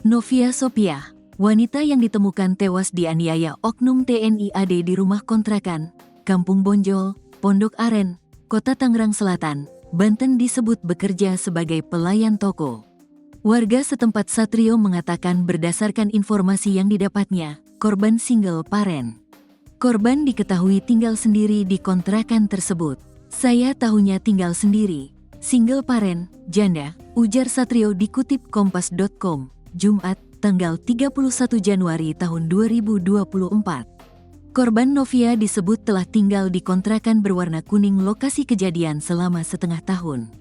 Novia Sophia, wanita yang ditemukan tewas dianiaya oknum TNI AD di rumah kontrakan, Kampung Bonjol, Pondok Aren, Kota Tangerang Selatan, Banten disebut bekerja sebagai pelayan toko. Warga setempat Satrio mengatakan berdasarkan informasi yang didapatnya, korban single parent. Korban diketahui tinggal sendiri di kontrakan tersebut. Saya tahunya tinggal sendiri, single parent, janda, ujar Satrio dikutip kompas.com. Jumat, tanggal 31 Januari tahun 2024. Korban Novia disebut telah tinggal di kontrakan berwarna kuning lokasi kejadian selama setengah tahun.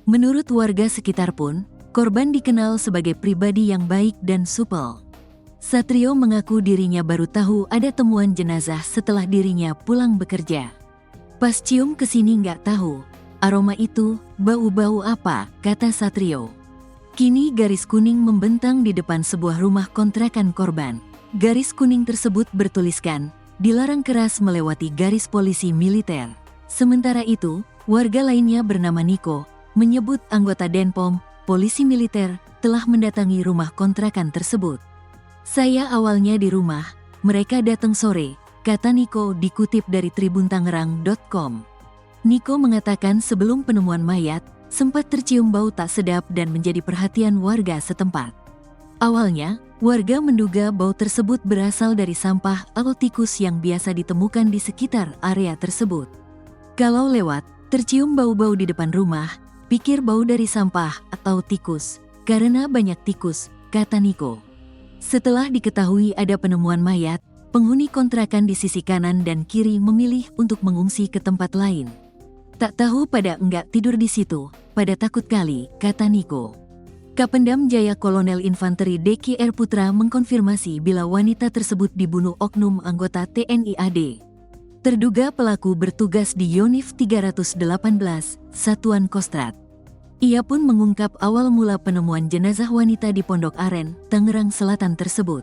Menurut warga sekitar pun, korban dikenal sebagai pribadi yang baik dan supel. Satrio mengaku dirinya baru tahu ada temuan jenazah setelah dirinya pulang bekerja. Pas cium kesini nggak tahu, aroma itu, bau-bau apa, kata Satrio. Kini garis kuning membentang di depan sebuah rumah kontrakan korban. Garis kuning tersebut bertuliskan, dilarang keras melewati garis polisi militer. Sementara itu, warga lainnya bernama Niko, menyebut anggota Denpom, polisi militer, telah mendatangi rumah kontrakan tersebut. Saya awalnya di rumah, mereka datang sore, kata Niko dikutip dari tribuntangerang.com. Niko mengatakan sebelum penemuan mayat, sempat tercium bau tak sedap dan menjadi perhatian warga setempat. Awalnya, warga menduga bau tersebut berasal dari sampah atau tikus yang biasa ditemukan di sekitar area tersebut. Kalau lewat, tercium bau-bau di depan rumah, pikir bau dari sampah atau tikus, karena banyak tikus, kata Niko. Setelah diketahui ada penemuan mayat, penghuni kontrakan di sisi kanan dan kiri memilih untuk mengungsi ke tempat lain. Tak tahu pada enggak tidur di situ, pada takut kali, kata Niko. Kapendam Jaya Kolonel Infanteri Deki R. Putra mengkonfirmasi bila wanita tersebut dibunuh oknum anggota TNI AD. Terduga pelaku bertugas di Yonif 318, Satuan Kostrad. Ia pun mengungkap awal mula penemuan jenazah wanita di Pondok Aren, Tangerang Selatan tersebut.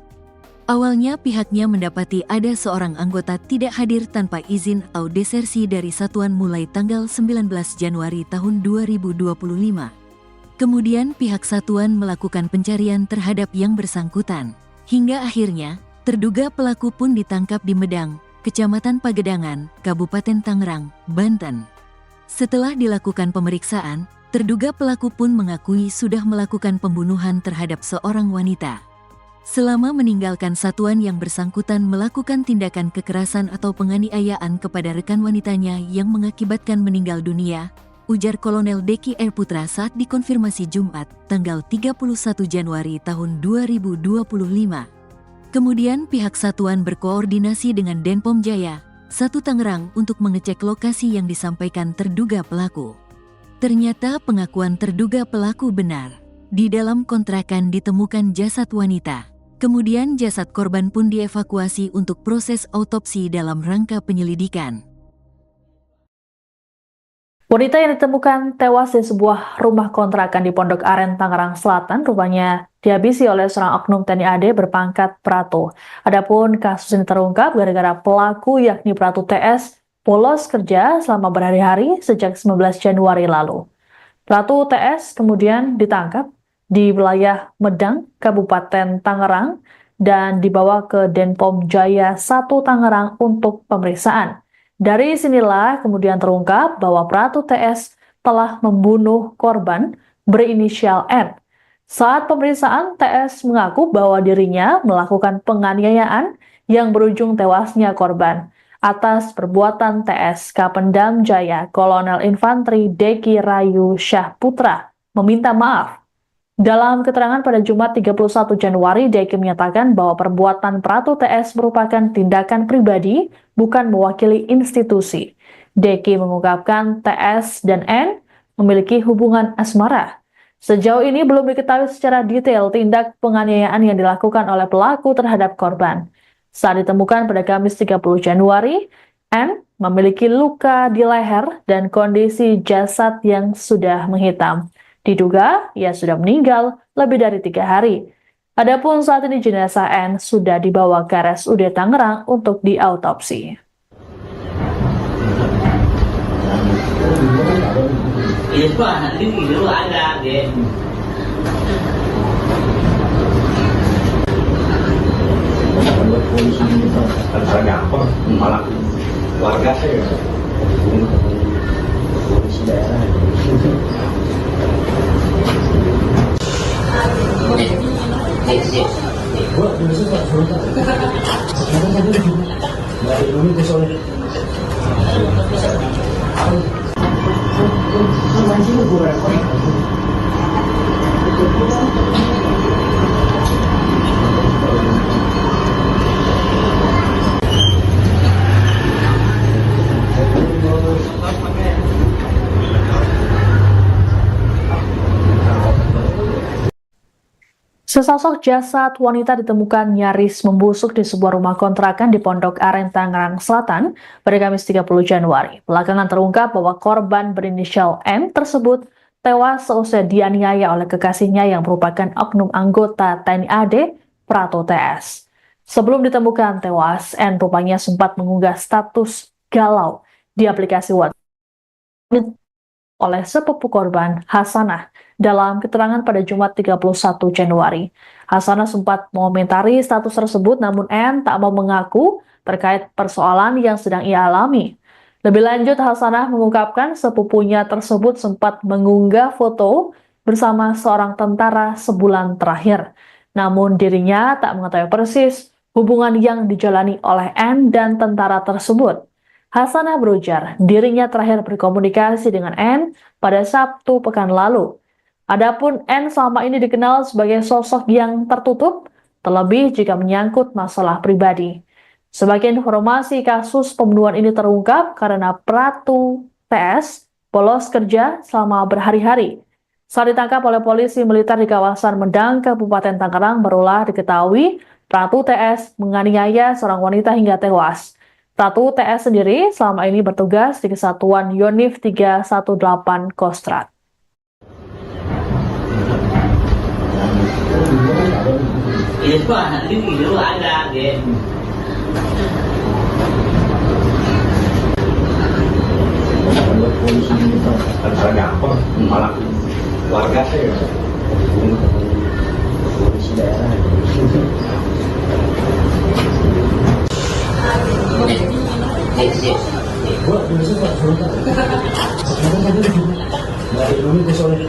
Awalnya pihaknya mendapati ada seorang anggota tidak hadir tanpa izin atau desersi dari satuan mulai tanggal 19 Januari tahun 2025. Kemudian pihak satuan melakukan pencarian terhadap yang bersangkutan. Hingga akhirnya, terduga pelaku pun ditangkap di Medang, Kecamatan Pagedangan, Kabupaten Tangerang, Banten. Setelah dilakukan pemeriksaan, terduga pelaku pun mengakui sudah melakukan pembunuhan terhadap seorang wanita. Selama meninggalkan satuan yang bersangkutan melakukan tindakan kekerasan atau penganiayaan kepada rekan wanitanya yang mengakibatkan meninggal dunia, ujar Kolonel Deki R. Putra saat dikonfirmasi Jumat, tanggal 31 Januari tahun 2025. Kemudian pihak satuan berkoordinasi dengan Denpom Jaya, 1 Tangerang untuk mengecek lokasi yang disampaikan terduga pelaku. Ternyata pengakuan terduga pelaku benar. Di dalam kontrakan ditemukan jasad wanita. Kemudian jasad korban pun dievakuasi untuk proses autopsi dalam rangka penyelidikan. Wanita yang ditemukan tewas di sebuah rumah kontrakan di Pondok Aren, Tangerang Selatan, rupanya dihabisi oleh seorang oknum TNI AD berpangkat Pratu. Adapun kasus ini terungkap gara-gara pelaku yakni Pratu TS bolos kerja selama berhari-hari sejak 19 Januari lalu. Pratu TS kemudian ditangkap di wilayah Medang, Kabupaten Tangerang, dan dibawa ke Denpom Jaya 1 Tangerang untuk pemeriksaan. Dari sinilah kemudian terungkap bahwa Pratu TS telah membunuh korban berinisial N. Saat pemeriksaan, TS mengaku bahwa dirinya melakukan penganiayaan yang berujung tewasnya korban. Atas perbuatan TS, Kapendam Jaya Kolonel Infanteri Deki Rayu Syah Putra meminta maaf. Dalam keterangan pada Jumat 31 Januari, Deki menyatakan bahwa perbuatan Pratu TS merupakan tindakan pribadi, bukan mewakili institusi. Deki mengungkapkan TS dan N memiliki hubungan asmara. Sejauh ini belum diketahui secara detail tindak penganiayaan yang dilakukan oleh pelaku terhadap korban. Saat ditemukan pada Kamis 30 Januari, N memiliki luka di leher dan kondisi jasad yang sudah menghitam. Diduga ia sudah meninggal lebih dari 3 hari. Adapun saat ini jenazah N sudah dibawa ke RSUD Tangerang untuk diautopsi. buat polisi itu ada gampang, malah warga saya polisi daerah. Buat polisi tak sudah. Dari dulu ke soalnya. Sesosok jasad wanita ditemukan nyaris membusuk di sebuah rumah kontrakan di Pondok Aren, Tangerang Selatan pada Kamis 30 Januari. Belakangan terungkap bahwa korban berinisial M tersebut tewas seusai dianiaya oleh kekasihnya yang merupakan oknum anggota TNI AD Prato TS. Sebelum ditemukan tewas, N rupanya sempat mengunggah status galau di aplikasi WhatsApp oleh sepupu korban, Hasanah. Dalam keterangan pada Jumat 31 Januari, Hasanah sempat mengomentari status tersebut, namun N tak mau mengaku terkait persoalan yang sedang ia alami. Lebih lanjut, Hasanah mengungkapkan sepupunya tersebut sempat mengunggah foto bersama seorang tentara sebulan terakhir. Namun dirinya tak mengetahui persis hubungan yang dijalani oleh N dan tentara tersebut. Hasanah berujar, dirinya terakhir berkomunikasi dengan N pada Sabtu pekan lalu. Adapun N selama ini dikenal sebagai sosok yang tertutup, terlebih jika menyangkut masalah pribadi. Sebagai informasi, kasus pembunuhan ini terungkap karena Pratu TS bolos kerja selama berhari-hari. Saat ditangkap oleh polisi militer di kawasan Medang, Kabupaten Tangerang, barulah diketahui Pratu TS menganiaya seorang wanita hingga tewas. Pratu TS sendiri selama ini bertugas di Kesatuan Yonif 318 Kostrad. Itu anak itu ada deh. Buat polisi itu ada gampang, malah warga saya polisi daerah. Buat polisi tak sudah. Dari dulu ke soalnya.